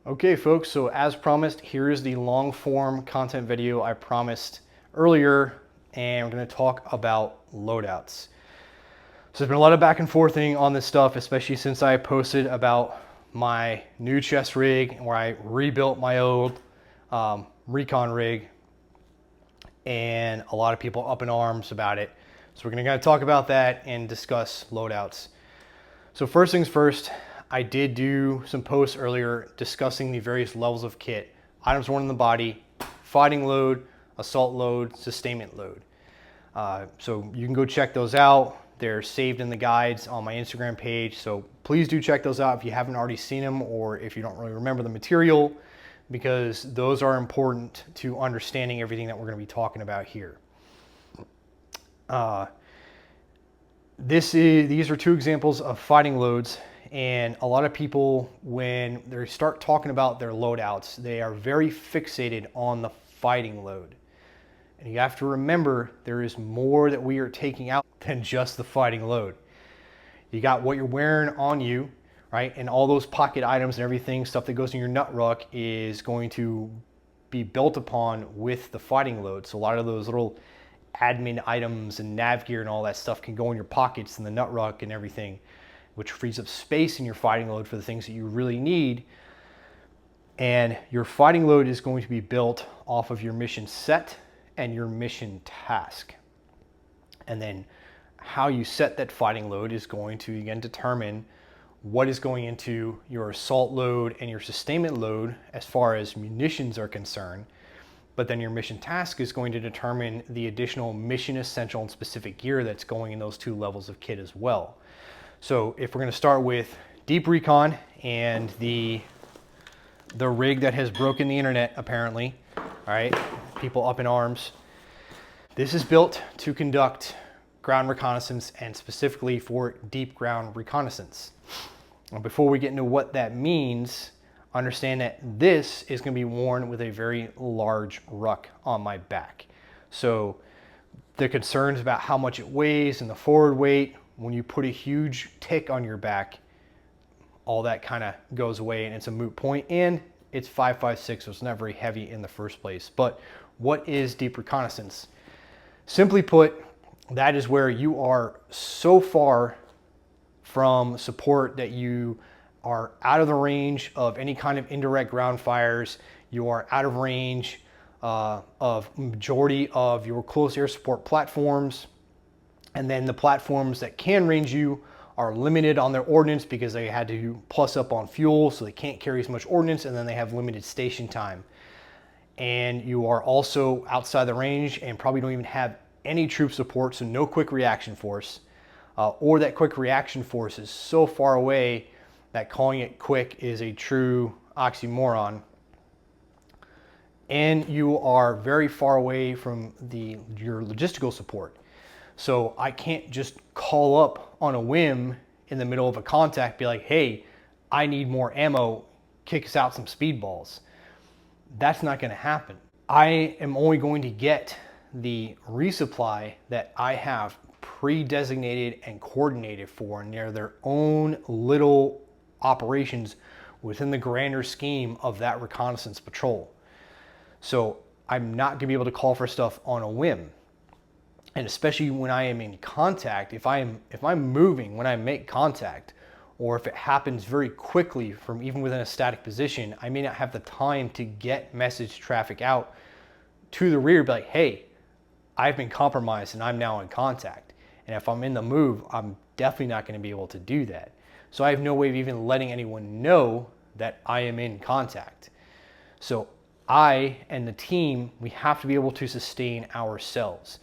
Okay folks, so as promised, here is the long form content video I promised earlier, and we're going to talk about loadouts. So there's been a lot of back and forthing on this stuff, especially since I posted about my new chest rig where I rebuilt my old Recon rig, and a lot of people up in arms about it. So we're going to kind of talk about that and discuss loadouts. So first things first, I did do some posts earlier discussing the various levels of kit. Items worn in the body, fighting load, assault load, sustainment load. So you can go check those out. They're saved in the guides on my Instagram page. So please do check those out if you haven't already seen them or if you don't really remember the material, because those are important to understanding everything that we're going to be talking about here. These are two examples of fighting loads. And a lot of people, when they start talking about their loadouts, they are very fixated on the fighting load. And you have to remember, there is more that we are taking out than just the fighting load. You got what you're wearing on you, right? And all those pocket items and everything, stuff that goes in your nut ruck, is going to be built upon with the fighting load. So a lot of those little admin items and nav gear and all that stuff can go in your pockets and the nut ruck and everything, which frees up space in your fighting load for the things that you really need. And your fighting load is going to be built off of your mission set and your mission task. And then how you set that fighting load is going to, again, determine what is going into your assault load and your sustainment load as far as munitions are concerned. But then your mission task is going to determine the additional mission essential and specific gear that's going in those two levels of kit as well. So if we're going to start with deep recon and the rig that has broken the internet, apparently, all right, people up in arms. This is built to conduct ground reconnaissance and specifically for deep ground reconnaissance. Now, before we get into what that means, understand that this is going to be worn with a very large ruck on my back. So the concerns about how much it weighs and the forward weight, when you put a huge tick on your back, all that kind of goes away and it's a moot point, and it's 5.56, so it's not very heavy in the first place. But what is deep reconnaissance? Simply put, that is where you are so far from support that you are out of the range of any kind of indirect ground fires. You are out of range of majority of your close air support platforms. And then the platforms that can range you are limited on their ordnance because they had to plus up on fuel, so they can't carry as much ordnance, and then they have limited station time. And you are also outside the range and probably don't even have any troop support, so no quick reaction force, or that quick reaction force is so far away that calling it quick is a true oxymoron. And you are very far away from your logistical support. So I can't just call up on a whim in the middle of a contact, be like, hey, I need more ammo, kick us out some speedballs. That's not going to happen. I am only going to get the resupply that I have pre-designated and coordinated for, and they're their own little operations within the grander scheme of that reconnaissance patrol. So I'm not going to be able to call for stuff on a whim. And especially when I am in contact, if I'm moving when I make contact, or if it happens very quickly from even within a static position, I may not have the time to get message traffic out to the rear, be like, hey, I've been compromised and I'm now in contact. And if I'm in the move, I'm definitely not going to be able to do that. So I have no way of even letting anyone know that I am in contact. So I and the team, we have to be able to sustain ourselves.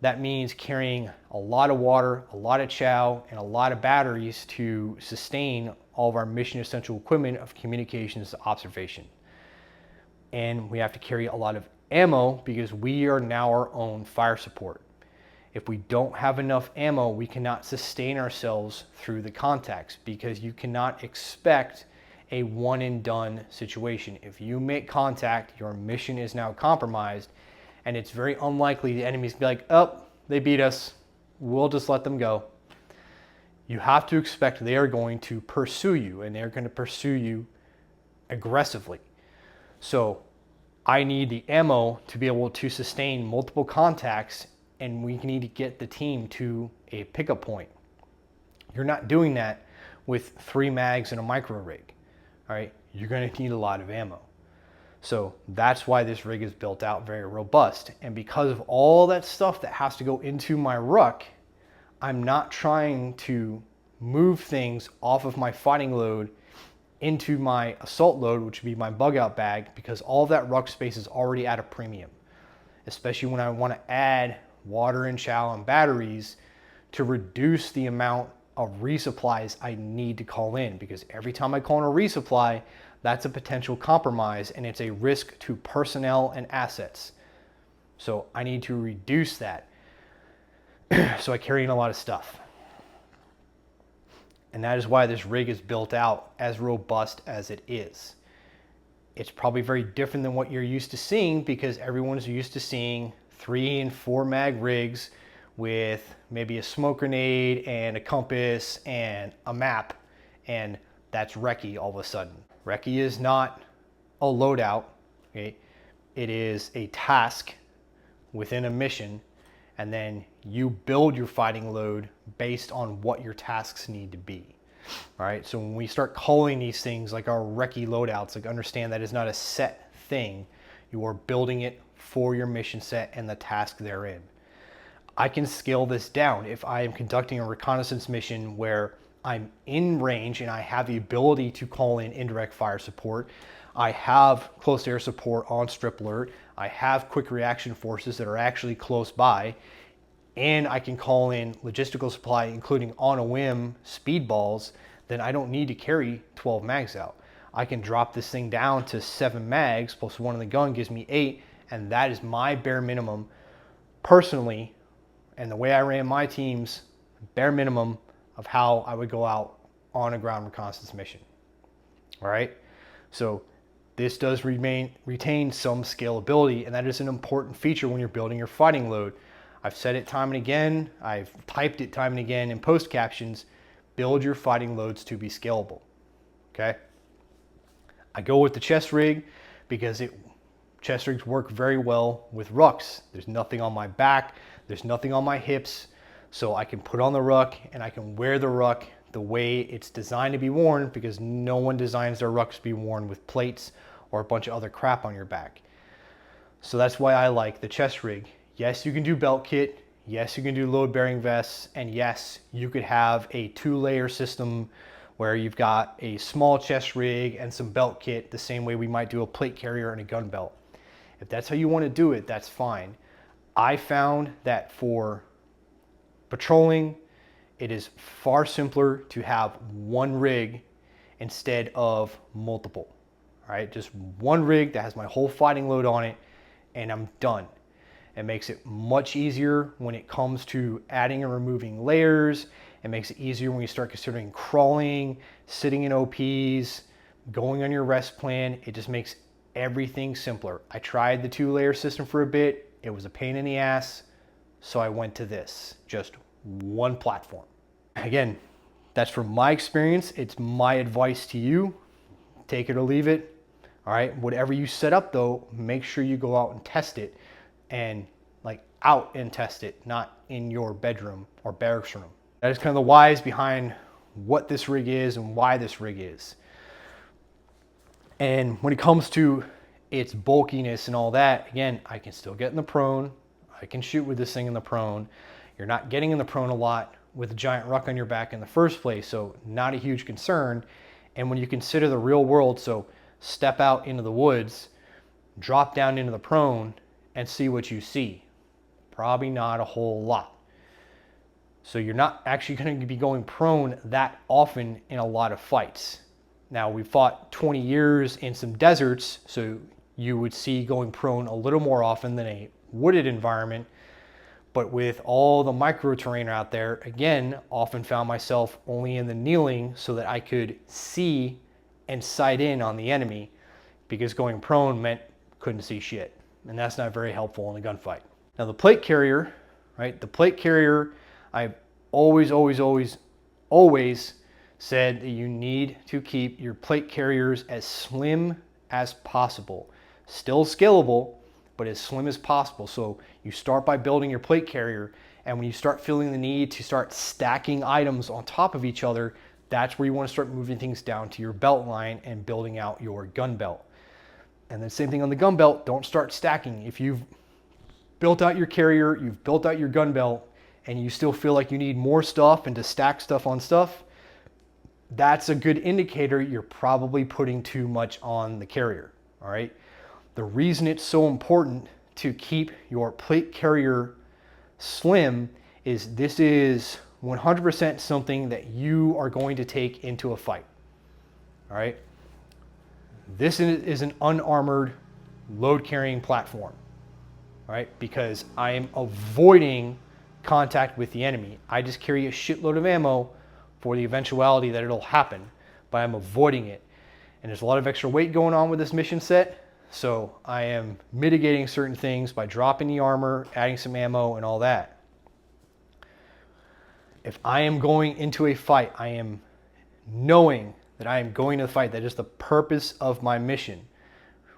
That means carrying a lot of water, a lot of chow, and a lot of batteries to sustain all of our mission essential equipment of communications to observation. And we have to carry a lot of ammo because we are now our own fire support. If we don't have enough ammo, we cannot sustain ourselves through the contacts, because you cannot expect a one and done situation. If you make contact, your mission is now compromised, and it's very unlikely the enemies will be like, oh, they beat us, we'll just let them go. You have to expect they are going to pursue you, and they're going to pursue you aggressively. So I need the ammo to be able to sustain multiple contacts, and we need to get the team to a pickup point. You're not doing that with 3 mags and a micro rig. All right, you're going to need a lot of ammo. So that's why this rig is built out very robust. And because of all that stuff that has to go into my ruck, I'm not trying to move things off of my fighting load into my assault load, which would be my bug out bag, because all of that ruck space is already at a premium, especially when I want to add water and chow and batteries to reduce the amount of resupplies I need to call in, because every time I call in a resupply, that's a potential compromise and it's a risk to personnel and assets. So I need to reduce that. So I carry in a lot of stuff. And that is why this rig is built out as robust as it is. It's probably very different than what you're used to seeing, because everyone's used to seeing 3 and 4 mag rigs with maybe a smoke grenade and a compass and a map, and that's recce all of a sudden. Recce is not a loadout, okay? It is a task within a mission, and then you build your fighting load based on what your tasks need to be. All right, so when we start calling these things like our recce loadouts, like, understand that it's not a set thing. You are building it for your mission set and the task therein. I can scale this down if I am conducting a reconnaissance mission where I'm in range and I have the ability to call in indirect fire support. I have close air support on strip alert. I have quick reaction forces that are actually close by, and I can call in logistical supply, including on a whim speedballs. Then I don't need to carry 12 mags out. I can drop this thing down to 7 mags plus 1 in the gun gives me 8, and that is my bare minimum personally, and the way I ran my teams, bare minimum of how I would go out on a ground reconnaissance mission. All right, so this does retain some scalability, and that is an important feature when you're building your fighting load. I've said it time and again, I've typed it time and again in post captions, build your fighting loads to be scalable, okay? I go with the chest rig because chest rigs work very well with rucks. There's nothing on my back, there's nothing on my hips, so I can put on the ruck and I can wear the ruck the way it's designed to be worn, because no one designs their rucks to be worn with plates or a bunch of other crap on your back. So that's why I like the chest rig. Yes, you can do belt kit. Yes, you can do load bearing vests. And yes, you could have a 2-layer system where you've got a small chest rig and some belt kit, the same way we might do a plate carrier and a gun belt. If that's how you want to do it, that's fine. I found that for patrolling, it is far simpler to have one rig instead of multiple. All right, just one rig that has my whole fighting load on it, and I'm done. It makes it much easier when it comes to adding and removing layers. It makes it easier when you start considering crawling, sitting in OPs, going on your rest plan. It just makes everything simpler. I tried the 2-layer system for a bit. It was a pain in the ass, so I went to this, just one platform. Again, that's from my experience. It's my advice to you. Take it or leave it. All right, whatever you set up though, make sure you go out and test it, and like out and test it, not in your bedroom or barracks room. That is kind of the whys behind what this rig is and why this rig is. And when it comes to its bulkiness and all that, again, I can still get in the prone. I can shoot with this thing in the prone. You're not getting in the prone a lot with a giant ruck on your back in the first place, so not a huge concern. And when you consider the real world, so step out into the woods, drop down into the prone, and see what you see. Probably not a whole lot. So you're not actually going to be going prone that often in a lot of fights. Now, we fought 20 years in some deserts, so you would see going prone a little more often than a wooded environment. But with all the micro terrain out there, again, often found myself only in the kneeling so that I could see and sight in on the enemy, because going prone meant couldn't see shit. And that's not very helpful in a gunfight. Now the plate carrier, right? The plate carrier, I've always said that you need to keep your plate carriers as slim as possible. Still scalable, but as slim as possible. So you start by building your plate carrier, and when you start feeling the need to start stacking items on top of each other, that's where you want to start moving things down to your belt line and building out your gun belt. And then same thing on the gun belt, don't start stacking. If you've built out your carrier, you've built out your gun belt, and you still feel like you need more stuff and to stack stuff on stuff, that's a good indicator you're probably putting too much on the carrier, all right? The reason it's so important to keep your plate carrier slim is this is 100% something that you are going to take into a fight, all right? This is an unarmored load carrying platform, all right? Because I am avoiding contact with the enemy. I just carry a shitload of ammo for the eventuality that it'll happen, but I'm avoiding it. And there's a lot of extra weight going on with this mission set, so I am mitigating certain things by dropping the armor, adding some ammo, and all that. If I am going into a fight, I am knowing that I am going to the fight. That is the purpose of my mission,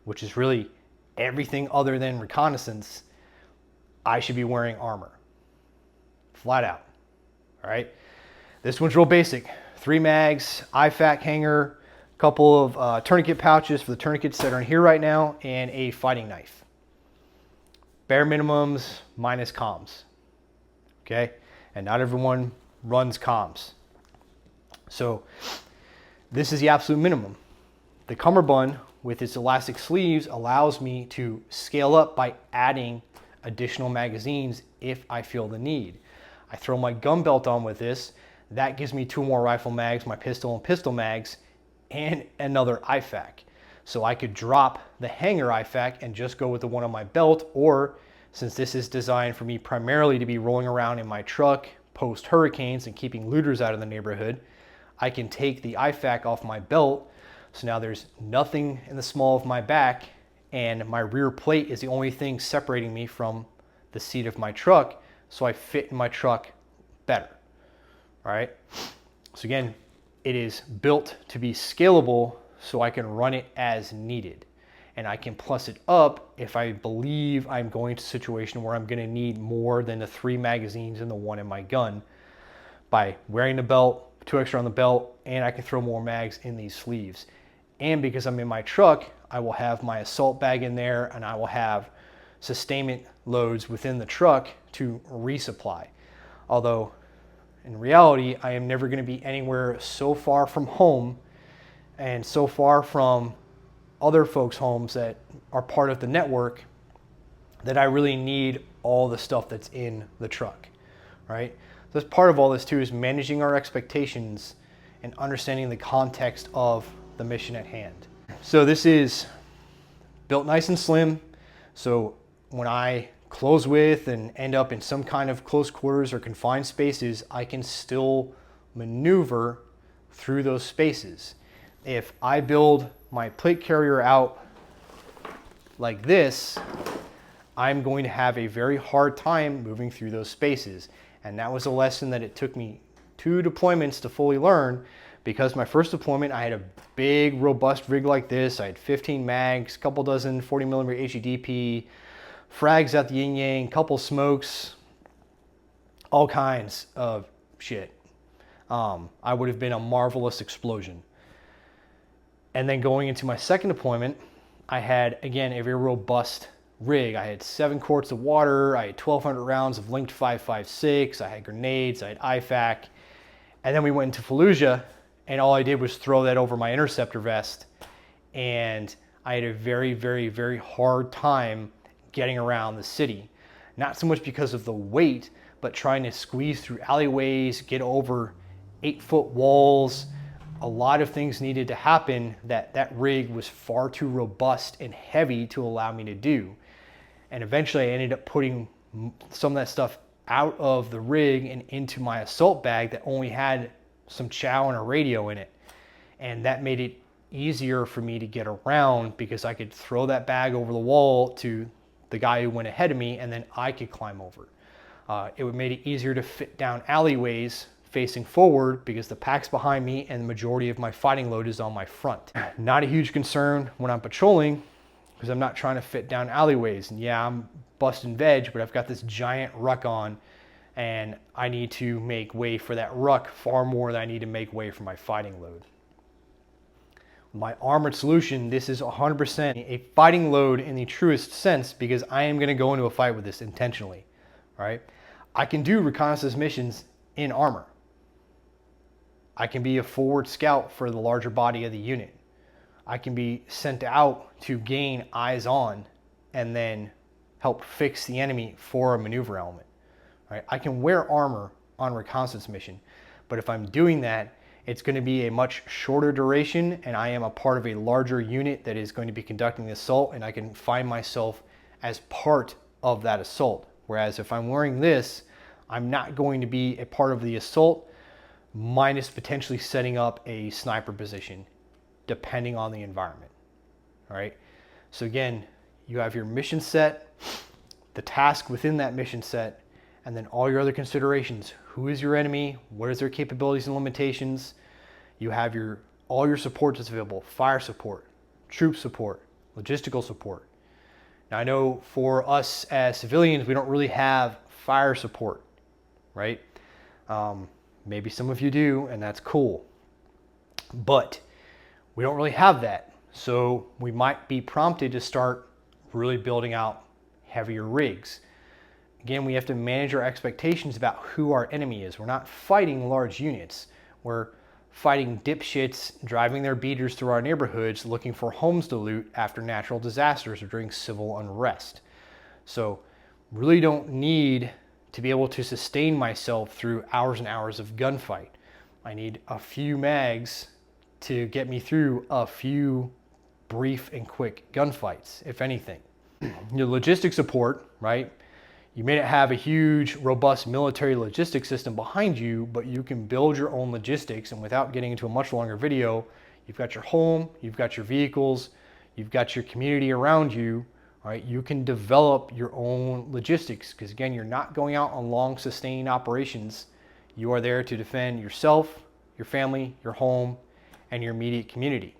which is really everything other than reconnaissance. I should be wearing armor. Flat out, all right? This one's real basic. 3 mags, IFAK hanger, a couple of tourniquet pouches for the tourniquets that are in here right now, and a fighting knife. Bare minimums minus comms, okay? And not everyone runs comms. So this is the absolute minimum. The cummerbund with its elastic sleeves allows me to scale up by adding additional magazines if I feel the need. I throw my gun belt on with this. That gives me 2 more rifle mags, my pistol and pistol mags, and another IFAK. So I could drop the hanger IFAK and just go with the one on my belt, or since this is designed for me primarily to be rolling around in my truck post hurricanes and keeping looters out of the neighborhood, I can take the IFAK off my belt. So now there's nothing in the small of my back, and my rear plate is the only thing separating me from the seat of my truck, so I fit in my truck better. All right. So again, it is built to be scalable so I can run it as needed. And I can plus it up if I believe I'm going to a situation where I'm going to need more than the 3 magazines and the 1 in my gun by wearing the belt, 2 extra on the belt, and I can throw more mags in these sleeves. And because I'm in my truck, I will have my assault bag in there, and I will have sustainment loads within the truck to resupply. Although in reality, I am never going to be anywhere so far from home and so far from other folks' homes that are part of the network that I really need all the stuff that's in the truck, right? So that's part of all this too, is managing our expectations and understanding the context of the mission at hand. So this is built nice and slim. So when I close with and end up in some kind of close quarters or confined spaces, I can still maneuver through those spaces. If I build my plate carrier out like this, I'm going to have a very hard time moving through those spaces. And that was a lesson that it took me 2 deployments to fully learn, because my first deployment, I had a big, robust rig like this. I had 15 mags, couple dozen 40mm HEDP, frags at the yin yang, couple smokes, all kinds of shit. I would have been a marvelous explosion. And then going into my second deployment, I had, again, a very robust rig. I had 7 quarts of water, I had 1,200 rounds of linked 5.56, I had grenades, I had IFAK. And then we went into Fallujah, and all I did was throw that over my interceptor vest. And I had a very, very, very hard time getting around the city. Not so much because of the weight, but trying to squeeze through alleyways, get over 8-foot walls. A lot of things needed to happen that rig was far too robust and heavy to allow me to do. And eventually I ended up putting some of that stuff out of the rig and into my assault bag that only had some chow and a radio in it. And that made it easier for me to get around, because I could throw that bag over the wall to the guy who went ahead of me, and then I could climb over. It made it easier to fit down alleyways facing forward because the pack's behind me and the majority of my fighting load is on my front. Not a huge concern when I'm patrolling because I'm not trying to fit down alleyways. And yeah, I'm busting veg, but I've got this giant ruck on and I need to make way for that ruck far more than I need to make way for my fighting load. My armored solution, this is 100% a fighting load in the truest sense because I am going to go into a fight with this intentionally, right? I can do reconnaissance missions in armor. I can be a forward scout for the larger body of the unit. I can be sent out to gain eyes on and then help fix the enemy for a maneuver element, right? I can wear armor on a reconnaissance mission, but if I'm doing that, it's going to be a much shorter duration and I am a part of a larger unit that is going to be conducting the assault and I can find myself as part of that assault. Whereas if I'm wearing this, I'm not going to be a part of the assault minus potentially setting up a sniper position depending on the environment. All right. So again, you have your mission set, the task within that mission set, and then all your other considerations. Who is your enemy? What is their capabilities and limitations? You have all your support that's available: fire support, troop support, logistical support. Now I know for us as civilians, we don't really have fire support, right? Maybe some of you do, and that's cool. But we don't really have that. So we might be prompted to start really building out heavier rigs. Again, we have to manage our expectations about who our enemy is. We're not fighting large units. We're fighting dipshits driving their beaters through our neighborhoods looking for homes to loot after natural disasters or during civil unrest. So really don't need to be able to sustain myself through hours and hours of gunfight. I need a few mags to get me through a few brief and quick gunfights, if anything. Your logistic support, right? You may not have a huge, robust military logistics system behind you, but you can build your own logistics. And without getting into a much longer video, you've got your home, you've got your vehicles, you've got your community around you, right? You can develop your own logistics because again, you're not going out on long sustained operations. You are there to defend yourself, your family, your home, and your immediate community,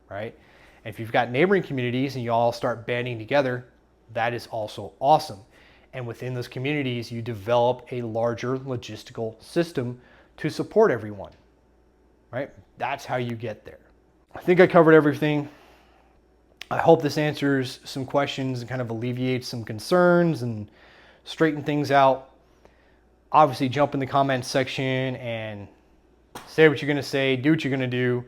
right? And if you've got neighboring communities and you all start banding together, that is also awesome. And within those communities, you develop a larger logistical system to support everyone, right? That's how you get there. I think I covered everything. I hope this answers some questions and kind of alleviates some concerns and straighten things out. Obviously, jump in the comments section and say what you're going to say, do what you're going to do.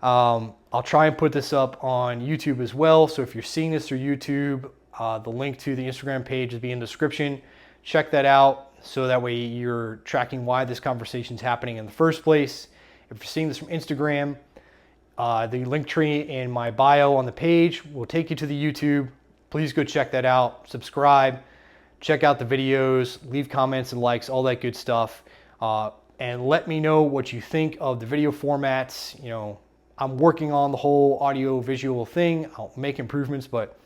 I'll try and put this up on YouTube as well. So if you're seeing this through YouTube, the link to the Instagram page will be in the description. Check that out so that way you're tracking why this conversation is happening in the first place. If you're seeing this from Instagram, the link tree in my bio on the page will take you to the YouTube. Please go check that out. Subscribe, check out the videos, leave comments and likes, all that good stuff. And let me know what you think of the video formats. You know, I'm working on the whole audio visual thing. I'll make improvements, but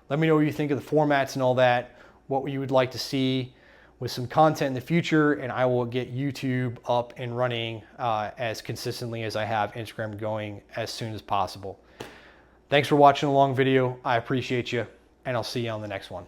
let me know what you think of the formats and all that, what you would like to see with some content in the future, and I will get YouTube up and running as consistently as I have Instagram going as soon as possible. Thanks for watching a long video. I appreciate you, and I'll see you on the next one.